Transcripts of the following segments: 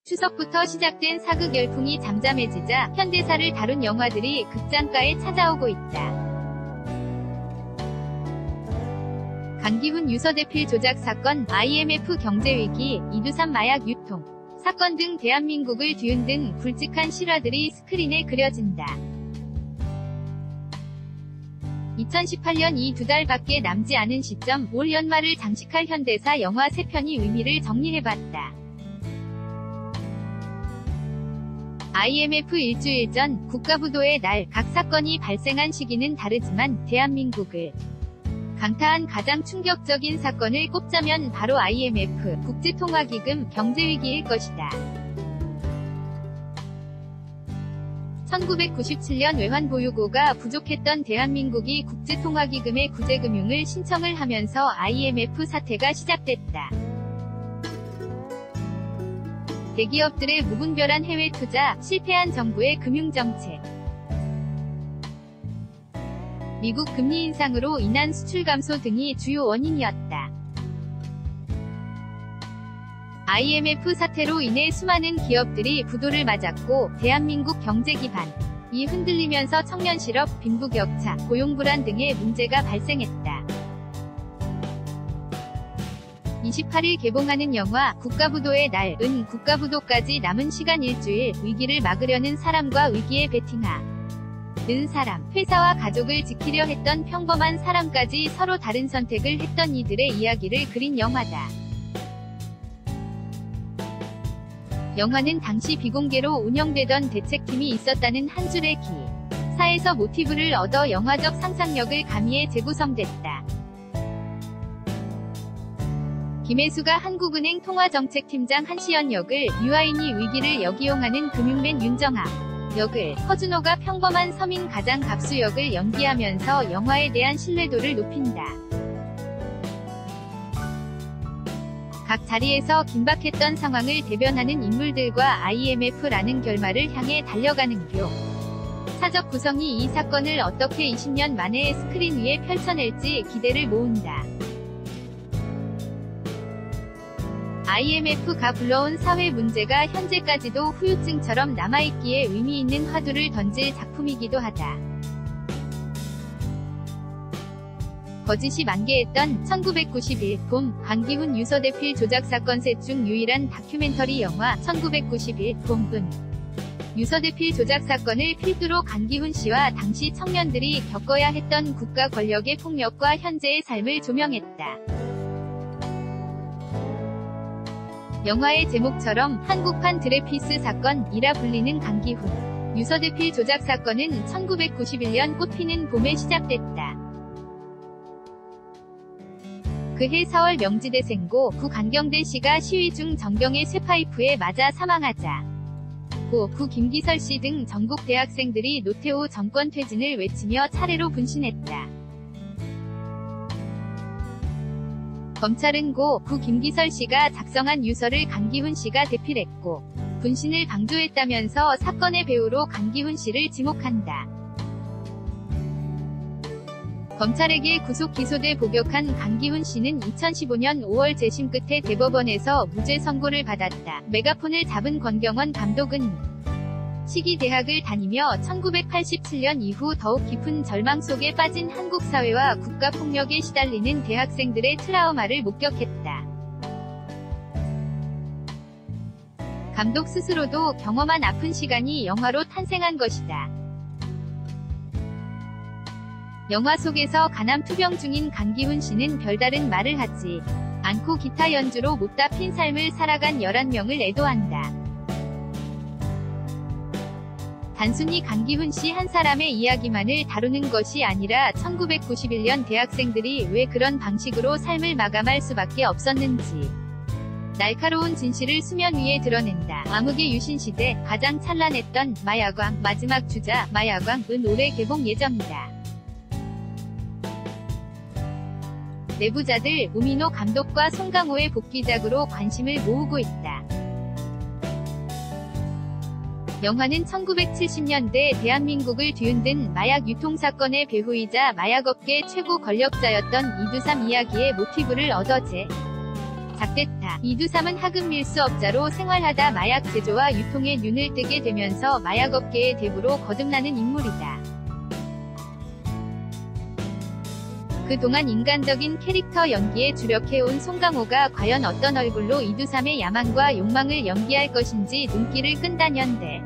추석부터 시작된 사극 열풍이 잠잠해지자 현대사를 다룬 영화들이 극장가에 찾아오고 있다. 강기훈 유서대필 조작 사건, IMF 경제위기, 이두삼 마약 유통 사건 등 대한민국을 뒤흔든 굵직한 실화들이 스크린에 그려진다. 2018년 이 두 달밖에 남지 않은 시점, 올 연말을 장식할 현대사 영화 3편이 의미를 정리해봤다. IMF 일주일 전, 국가부도의 날, 각 사건이 발생한 시기는 다르지만 대한민국을 강타한 가장 충격적인 사건을 꼽자면 바로 IMF, 국제통화기금, 경제위기일 것이다. 1997년 외환보유고가 부족했던 대한민국이 국제통화기금의 구제금융을 신청을 하면서 IMF 사태가 시작됐다. 대기업들의 무분별한 해외 투자, 실패한 정부의 금융정책, 미국 금리 인상으로 인한 수출 감소 등이 주요 원인이었다. IMF 사태로 인해 수많은 기업들이 부도를 맞았고 대한민국 경제 기반이 흔들리면서 청년 실업, 빈부격차, 고용 불안 등의 문제가 발생했다. 28일 개봉하는 영화 국가부도의 날은 국가부도까지 남은 시간 일주일, 위기를 막으려는 사람과 위기에 베팅하는 사람, 회사와 가족을 지키려 했던 평범한 사람까지 서로 다른 선택을 했던 이들의 이야기를 그린 영화다. 영화는 당시 비공개로 운영되던 대책팀이 있었다는 한 줄의 기사에서 모티브를 얻어 영화적 상상력을 가미해 재구성됐다. 김혜수가 한국은행 통화정책팀장 한시연 역을, 유아인이 위기를 역이용하는 금융맨 윤정아 역을, 허준호가 평범한 서민 가장 갑수 역을 연기하면서 영화에 대한 신뢰도를 높인다. 각 자리에서 긴박했던 상황을 대변하는 인물들과 IMF라는 결말을 향해 달려가는 사적 구성이 이 사건을 어떻게 20년 만에 스크린 위에 펼쳐낼지 기대를 모은다. IMF가 불러온 사회 문제가 현재까지도 후유증처럼 남아있기에 의미 있는 화두를 던질 작품이기도 하다. 거짓이 만개했던 1991 봄, 강기훈 유서대필 조작 사건 셋 중 유일한 다큐멘터리 영화 1991 봄은 유서대필 조작 사건을 필두로 강기훈 씨와 당시 청년들이 겪어야 했던 국가 권력의 폭력과 현재의 삶을 조명했다. 영화의 제목처럼 한국판 드레피스 사건이라 불리는 강기훈 유서대필 조작 사건은 1991년 꽃피는 봄에 시작됐다. 그해 4월 명지대생고 구 강경대 씨가 시위 중 전경의 쇠파이프에 맞아 사망하자 구 김기설 씨 등 전국 대학생들이 노태우 정권 퇴진을 외치며 차례로 분신했다. 검찰은 구 김기설 씨가 작성한 유서를 강기훈 씨가 대필했고 분신을 방조했다면서 사건의 배우로 강기훈 씨를 지목한다. 검찰에게 구속 기소돼 복역한 강기훈 씨는 2015년 5월 재심 끝에 대법원에서 무죄 선고를 받았다. 메가폰을 잡은 권경원 감독은 시기 대학을 다니며 1987년 이후 더욱 깊은 절망 속에 빠진 한국 사회와 국가 폭력에 시달리는 대학생들의 트라우마를 목격했다. 감독 스스로도 경험한 아픈 시간이 영화로 탄생한 것이다. 영화 속에서 간암 투병 중인 강기훈 씨는 별다른 말을 하지 않고 기타 연주로 못다 핀 삶을 살아간 11명을 애도한다. 단순히 강기훈 씨 한 사람의 이야기만을 다루는 것이 아니라 1991년 대학생들이 왜 그런 방식으로 삶을 마감할 수밖에 없었는지 날카로운 진실을 수면 위에 드러낸다. 암흑의 유신시대, 가장 찬란했던 마야광, 마지막 주자, 마야광은 올해 개봉 예정이다. 내부자들, 우민호 감독과 송강호의 복귀작으로 관심을 모으고 있다. 영화는 1970년대 대한민국을 뒤흔든 마약 유통 사건의 배후이자 마약업계 최고 권력자였던 이두삼 이야기의 모티브를 얻어 작됐다. 이두삼은 하급 밀수업자로 생활하다 마약 제조와 유통에 눈을 뜨게 되면서 마약업계의 대부로 거듭나는 인물이다. 그동안 인간적인 캐릭터 연기에 주력해온 송강호가 과연 어떤 얼굴로 이두삼의 야망과 욕망을 연기할 것인지 눈길을 끈다년대.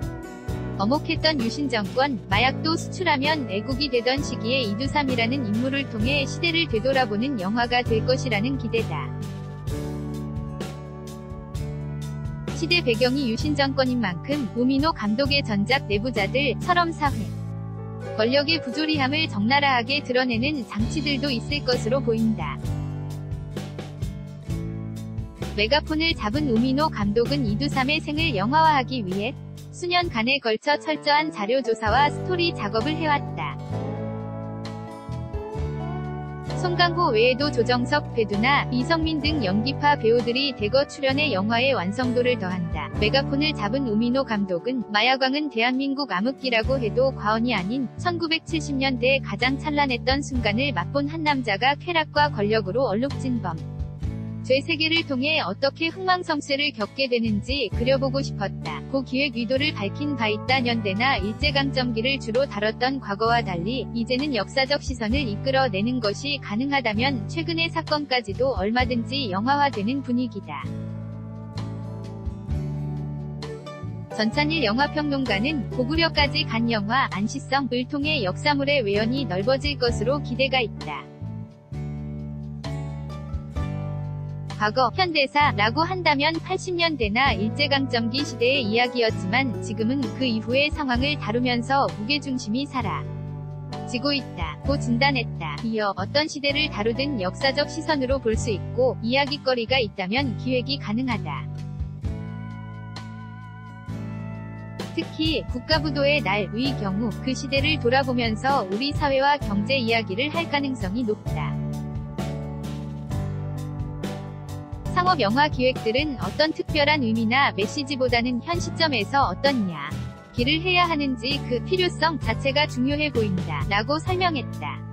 어목했던 유신 정권, 마약도 수출하면 애국이 되던 시기에 이두삼이라는 인물을 통해 시대를 되돌아보는 영화가 될 것이라는 기대다. 시대 배경이 유신 정권인 만큼 우민호 감독의 전작 내부자들, 철험사회, 권력의 부조리함을 적나라하게 드러내는 장치들도 있을 것으로 보인다. 메가폰을 잡은 우민호 감독은 이두삼의 생을 영화화하기 위해 수년간에 걸쳐 철저한 자료조사와 스토리 작업을 해왔다. 송강호 외에도 조정석, 배두나, 이성민 등 연기파 배우들이 대거 출연해 영화의 완성도를 더한다. 메가폰을 잡은 우민호 감독은 마약왕은 대한민국 암흑기라고 해도 과언이 아닌 1970년대에 가장 찬란했던 순간을 맛본 한 남자가 쾌락과 권력으로 얼룩진 범. 죄 세계를 통해 어떻게 흥망성쇠를 겪게 되는지 그려보고 싶었다. 고 기획 의도를 밝힌 바 있다. 연대나 일제강점기를 주로 다뤘던 과거와 달리 이제는 역사적 시선을 이끌어내는 것이 가능하다면 최근의 사건까지도 얼마든지 영화화되는 분위기다. 전찬일 영화평론가는 고구려까지 간 영화 안시성을 통해 역사물의 외연이 넓어질 것으로 기대가 있다. 과거, 현대사라고 한다면 80년대나 일제강점기 시대의 이야기였지만 지금은 그 이후의 상황을 다루면서 무게중심이 사라지고 있다. 고 진단했다. 이어 어떤 시대를 다루든 역사적 시선으로 볼 수 있고 이야깃거리가 있다면 기획이 가능하다. 특히 국가부도의 날의 경우 그 시대를 돌아보면서 우리 사회와 경제 이야기를 할 가능성이 높다. 상업 영화 기획들은 어떤 특별한 의미나 메시지보다는 현 시점에서 어떤 이야기를 해야 하는지 그 필요성 자체가 중요해 보인다. 라고 설명했다.